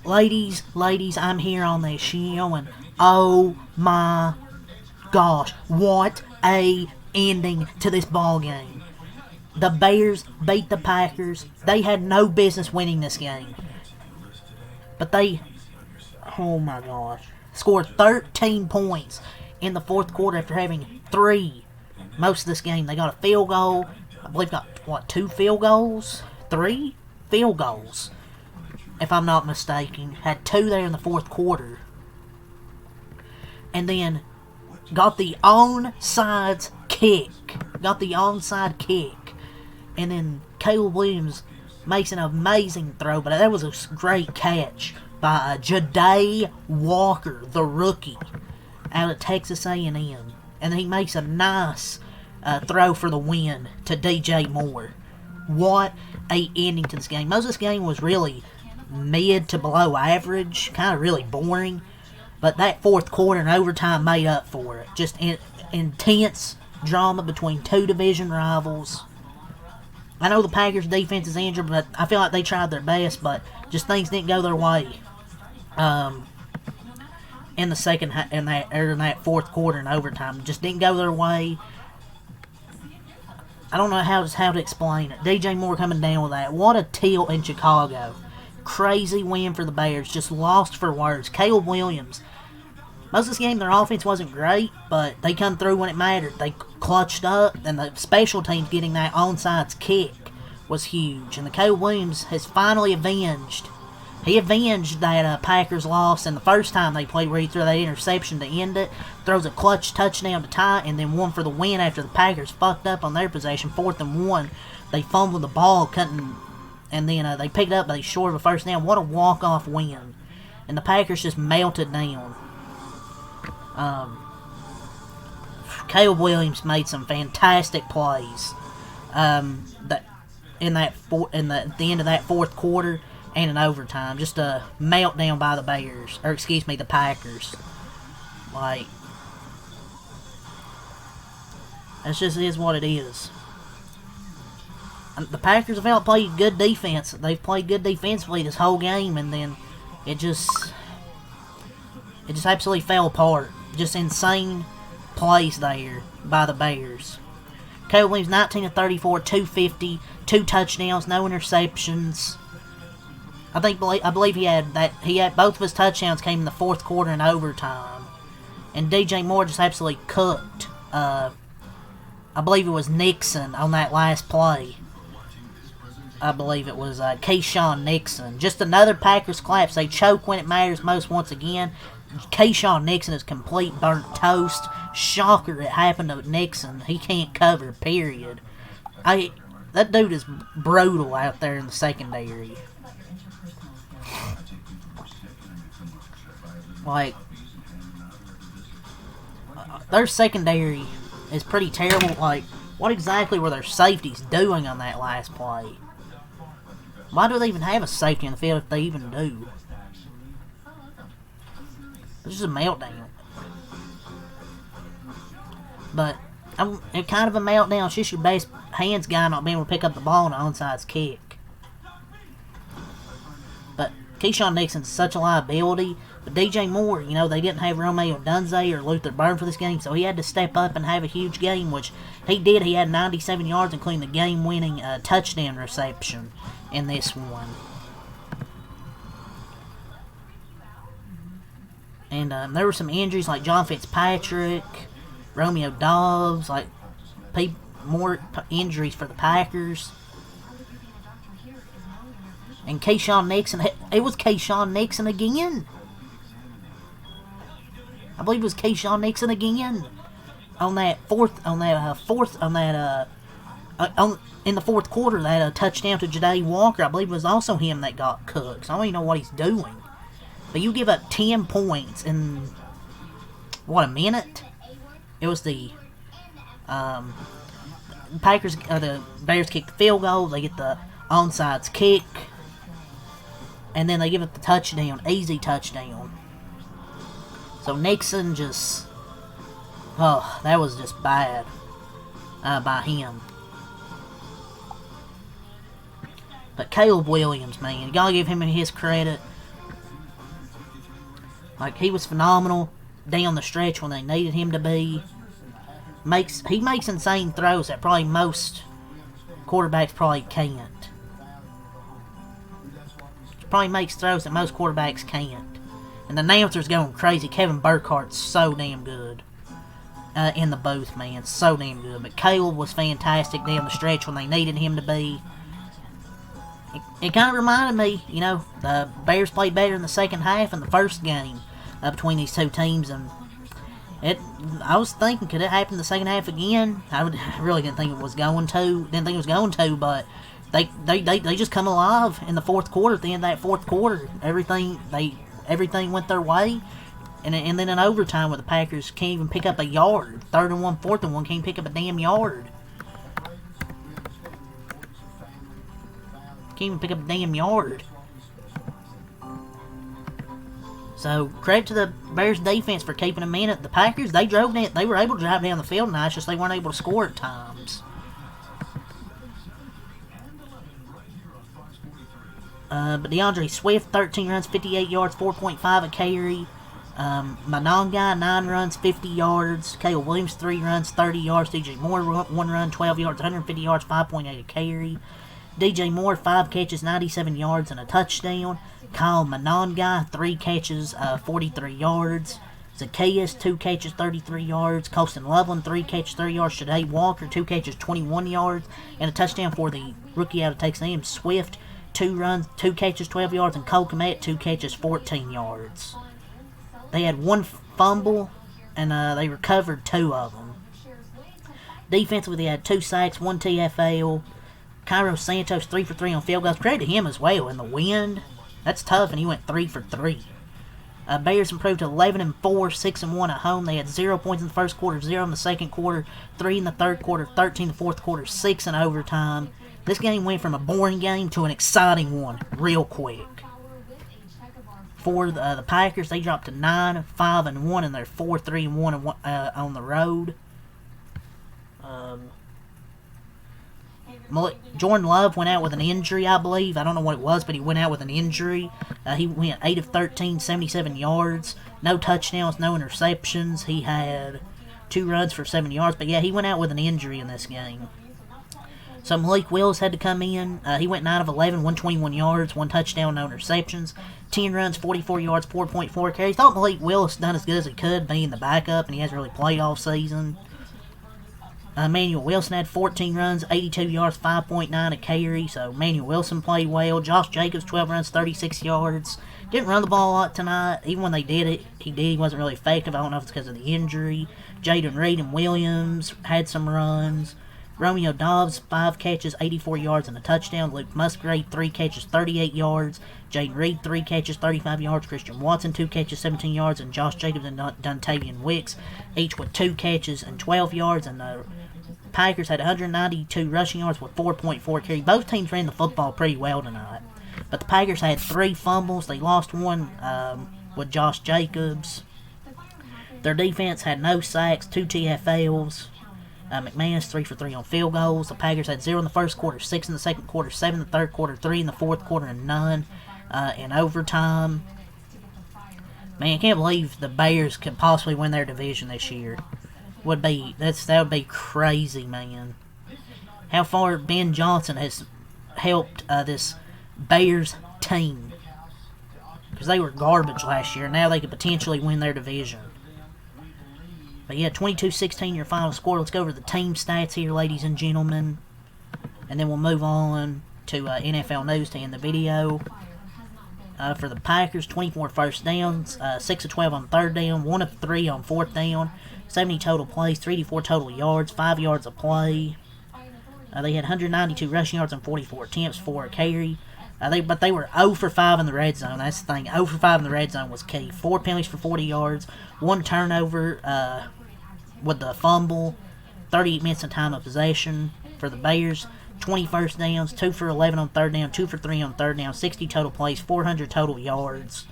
ladies, I'm here on this show, and oh my gosh, what a ending to this ball game. The Bears beat the Packers. They had no business winning this game. But they, oh my gosh, scored 13 points in the fourth quarter after having 3 most of this game. They got a field goal. I believe got, 2 field goals? 3 field goals, if I'm not mistaken. Had 2 there in the fourth quarter. And then got the onside kick. And then Caleb Williams makes an amazing throw, but that was a great catch by Ja'Day Walker, the rookie, out of Texas A&M. And then he makes a nice throw for the win to DJ Moore. What a ending to this game. Most of this game was really mid to below average, kind of really boring. But that fourth quarter and overtime made up for it. Just intense drama between 2 division rivals. I know the Packers' defense is injured, but I feel like they tried their best, but just things didn't go their way. In the in that fourth quarter and overtime, just didn't go their way. I don't know how to explain it. DJ Moore coming down with that. What a tilt in Chicago. Crazy win for the Bears. Just lost for words. Caleb Williams. Most of this game, their offense wasn't great, but they come through when it mattered. They clutched up, and the special teams getting that onside kick was huge. And the Caleb Williams has finally avenged. He avenged that Packers loss, and the first time they played where he threw that interception to end it, throws a clutch touchdown to tie, and then one for the win after the Packers fucked up on their possession, 4th and 1. They fumbled the ball, couldn't, and then they picked it up, but they short of a first down. What a walk-off win. And the Packers just melted down. Caleb Williams made some fantastic plays at the end of that fourth quarter and in overtime. Just a meltdown by the the Packers. Like, that just is what it is. And the Packers have played good defense. They've played good defensively this whole game, and then it just absolutely fell apart. Just insane plays there by the Bears. Caleb Williams, 19 of 34, 250, 2 touchdowns, no interceptions. I believe he had both of his touchdowns came in the fourth quarter and overtime. And DJ Moore just absolutely cooked. I believe it was Nixon on that last play. I believe it was Keyshawn Nixon. Just another Packers collapse. They choke when it matters most once again. Keyshawn Nixon is complete burnt toast. Shocker it happened to Nixon. He can't cover, period. That dude is brutal out there in the secondary. Like, their secondary is pretty terrible. Like, what exactly were their safeties doing on that last play? Why do they even have a safety in the field if they even do? It's just a meltdown. But it's kind of a meltdown. It's just your best hands guy not being able to pick up the ball on an onside kick. But Keyshawn Nixon's such a liability. But DJ Moore, they didn't have Romeo Dunze or Luther Burden for this game, so he had to step up and have a huge game, which he did. He had 97 yards, including the game-winning touchdown reception in this one. And there were some injuries like John Fitzpatrick, Romeo Dobbs, more injuries for the Packers. And Keyshawn Nixon, it was Keyshawn Nixon again. I believe it was Keyshawn Nixon again in the fourth quarter. That touchdown to Ja'Day Walker, I believe it was also him that got cooked. So I don't even know what he's doing. But you give up 10 points in, a minute? It was the the Bears kick the field goal, they get the onside kick, and then they give up the touchdown, easy touchdown. So Nixon that was just bad by him. But Caleb Williams, man, you gotta give him his credit. Like, he was phenomenal down the stretch when they needed him to be. He makes insane throws that probably most quarterbacks probably can't. He probably makes throws that most quarterbacks can't. And the announcer's going crazy. Kevin Burkhardt's so damn good in the booth, man. So damn good. But Caleb was fantastic down the stretch when they needed him to be. It kind of reminded me, you know, the Bears played better in the second half in the first game between these two teams, and I was thinking, could it happen in the second half again? I really didn't think it was going to. But they just come alive in the fourth quarter. At the end of that fourth quarter, everything went their way, and then in overtime, where the Packers can't even pick up a yard, 3rd and 1, 4th and 1, can't pick up a damn yard. Can't even pick up a damn yard. So, credit to the Bears defense for keeping them in it. The Packers, they were able to drive down the field nice, just they weren't able to score at times. But DeAndre Swift, 13 runs, 58 yards, 4.5 a carry. Mononga, 9 runs, 50 yards. Caleb Williams, 3 runs, 30 yards. DJ Moore, 1 run, 12 yards, 150 yards, 5.8 a carry. DJ Moore, 5 catches, 97 yards, and a touchdown. Kyle Mononga, 3 catches, 43 yards. Zacchaeus, 2 catches, 33 yards. Colston Loveland, 3 catches, 30 yards. Shadee Walker, 2 catches, 21 yards. And a touchdown for the rookie out of Texas A&M, Swift, 2 runs, 2 catches, 12 yards. And Cole Kmet, 2 catches, 14 yards. They had 1 fumble, and they recovered 2 of them. Defensively, they had 2 sacks, 1 TFL. Cairo Santos, 3 for 3 on field goals. Credit to him as well. In the wind, that's tough, and he went 3 for 3. Bears improved to 11 and 4, 6 and 1 at home. They had 0 points in the first quarter, 0 in the second quarter, 3 in the third quarter, 13 in the fourth quarter, 6 in overtime. This game went from a boring game to an exciting one real quick. For the Packers, they dropped to 9, 5 and 1, and they're 4, 3 and 1 on the road. Jordan Love went out with an injury, I believe. I don't know what it was, but he went out with an injury. He went 8 of 13, 77 yards. No touchdowns, no interceptions. He had 2 runs for 7 yards. But yeah, he went out with an injury in this game. So Malik Willis had to come in. He went 9 of 11, 121 yards, 1 touchdown, no interceptions. 10 runs, 44 yards, 4.4 carries. Thought Malik Willis done as good as he could being the backup, and he hasn't really played all season. Manuel Wilson had 14 runs, 82 yards, 5.9 a carry, so Manuel Wilson played well. Josh Jacobs, 12 runs, 36 yards. Didn't run the ball a lot tonight. Even when they did it, he wasn't really effective. I don't know if it's because of the injury. Jaden Reed and Williams had some runs. Romeo Dobbs, 5 catches, 84 yards, and a touchdown. Luke Musgrave, 3 catches, 38 yards. Jaden Reed, 3 catches, 35 yards. Christian Watson, 2 catches, 17 yards. And Josh Jacobs and Dontavian Wicks, each with 2 catches and 12 yards. And the Packers had 192 rushing yards with 4.4 carry. Both teams ran the football pretty well tonight. But the Packers had 3 fumbles. They lost one with Josh Jacobs. Their defense had no sacks, 2 TFLs. McManus, 3 for 3 on field goals. The Packers had 0 in the first quarter, 6 in the second quarter, 7 in the third quarter, 3 in the fourth quarter, and none in overtime. Man, I can't believe the Bears could possibly win their division this year. That would be crazy, man. How far Ben Johnson has helped this Bears team. Because they were garbage last year. Now they could potentially win their division. But yeah, 22-16 your final score. Let's go over the team stats here, ladies and gentlemen. And then we'll move on to NFL news to end the video. For the Packers, 24 first downs, 6 of 12 on third down, 1 of 3 on fourth down, 70 total plays, 384 total yards, 5 yards a play. They had 192 rushing yards and 44 attempts, 4 a carry. But they were 0 for 5 in the red zone. That's the thing. 0 for 5 in the red zone was key. 4 penalties for 40 yards, 1 turnover with the fumble, 38 minutes of time of possession for the Bears. 20 first downs, 2 for 11 on third down, 2 for 3 on third down, 60 total plays, 400 total yards,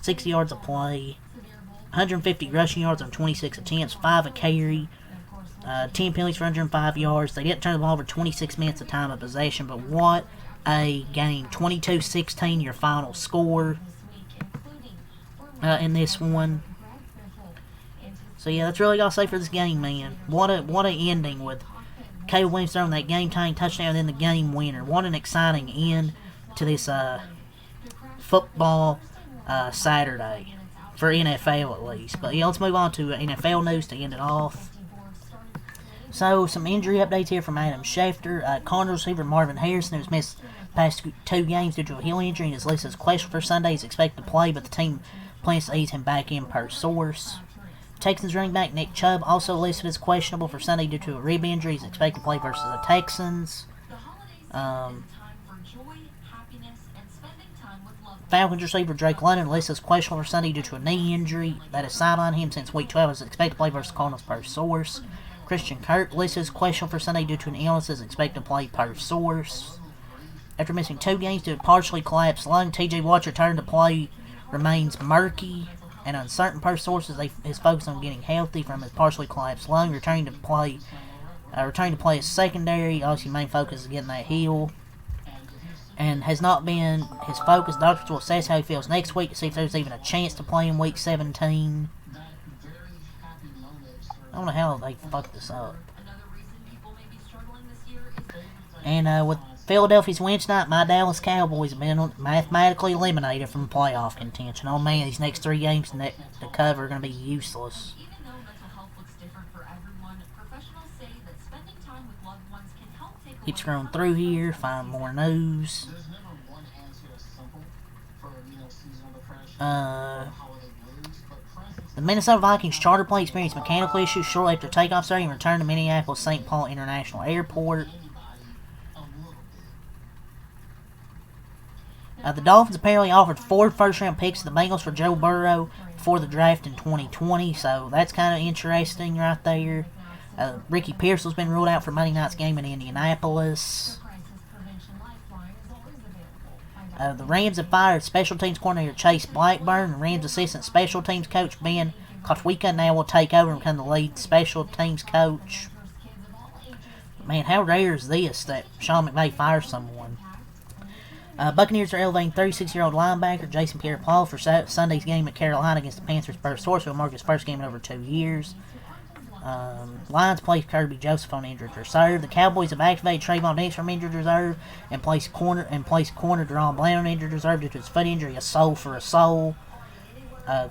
60 yards a play, 150 rushing yards on 26 attempts, 5 a carry, 10 penalties for 105 yards. They didn't turn the ball over 26 minutes of time of possession, but what a game. 22-16 your final score. in this one. So yeah, that's really all I'll say for this game, man. What a ending with Caleb Williams throwing that game-tying touchdown and then the game winner. What an exciting end to this football Saturday for NFL at least. But yeah, let's move on to NFL news to end it off. So, some injury updates here from Adam Schefter. Cardinals receiver Marvin Harrison, who's missed the past 2 games due to a heel injury and is listed as questionable for Sunday, is expected to play, but the team plans to ease him back in per source. Texans running back Nick Chubb, also listed as questionable for Sunday due to a rib injury. He's expected to play versus the Texans. Falcons receiver Drake London listed as questionable for Sunday due to a knee injury that has sidelined him since Week 12. Is expected to play versus the Cardinals per source. Christian Kirk listed as questionable for Sunday due to an illness, is expected to play per source. After missing 2 games due to partially collapsed lung, T.J. Watt's return to play remains murky and uncertain per sources. His focus on getting healthy from his partially collapsed lung, returning to play is secondary. Obviously, main focus is getting that heal, and has not been his focus. Doctors will assess how he feels next week to see if there's even a chance to play in Week 17. I don't know how they fucked this up. And with Philadelphia's win tonight, my Dallas Cowboys have been mathematically eliminated from playoff contention. Oh man, these next 3 games to cover are going to be useless. Keep scrolling through here, find more news. The Minnesota Vikings charter plane experienced mechanical issues shortly after takeoff starting and returned to Minneapolis St. Paul International Airport. The Dolphins apparently offered 4 first-round picks to the Bengals for Joe Burrow before the draft in 2020, so that's kind of interesting right there. Ricky Pearsall's been ruled out for Monday night's game in Indianapolis. The Rams have fired special teams coordinator Chase Blackburn. The Rams assistant special teams coach Ben Kotwika now will take over and become the lead special teams coach. Man, how rare is this that Sean McVay fires someone? Buccaneers are elevating 36-year-old linebacker Jason Pierre-Paul for Sunday's game at Carolina against the Panthers per source. Will mark his first game in over 2 years. Lions placed Kirby Joseph on injured reserve. The Cowboys have activated Trayvon Diggs from injured reserve and placed corner Deron Bland on injured reserve due to his foot injury. A soul for a soul.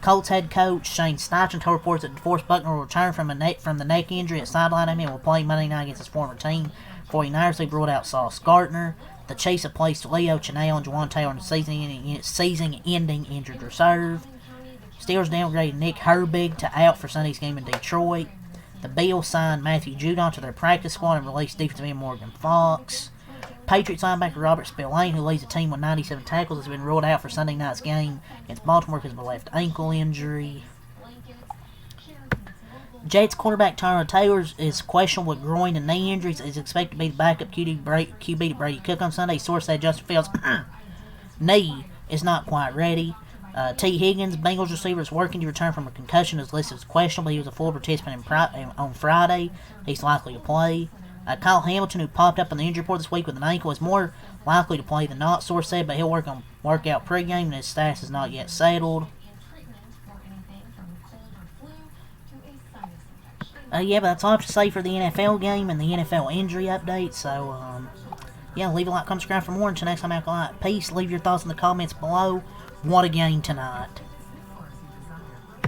Colts head coach Shane Steichen told reports that DeForest Buckner will return from the neck injury at sideline and will play Monday night against his former team. 49ers, they've ruled out Sauce Gardner. The Chiefs have placed Leo Chenal and Juwan Taylor in season-ending injured reserve. Steelers downgraded Nick Herbig to out for Sunday's game in Detroit. The Bills signed Matthew Judon to their practice squad and released defensive end Morgan Fox. Patriots linebacker Robert Spillane, who leads the team with 97 tackles, has been ruled out for Sunday night's game against Baltimore because of a left ankle injury. Jets quarterback Tyrod Taylor is questionable with groin and knee injuries. Is expected to be the backup QB to Brady Cook on Sunday. Source said Justin Fields' knee is not quite ready. T. Higgins, Bengals receiver, is working to return from a concussion. Is listed as questionable. He was a full participant on Friday. He's likely to play. Kyle Hamilton, who popped up on the injury report this week with an ankle, is more likely to play than not, source said, but he'll work out pregame and his status is not yet settled. Yeah, but that's all I have to say for the NFL game and the NFL injury update. So, yeah, leave a like, comment, subscribe for more. Until next time, Peace. Leave your thoughts in the comments below. What a game tonight.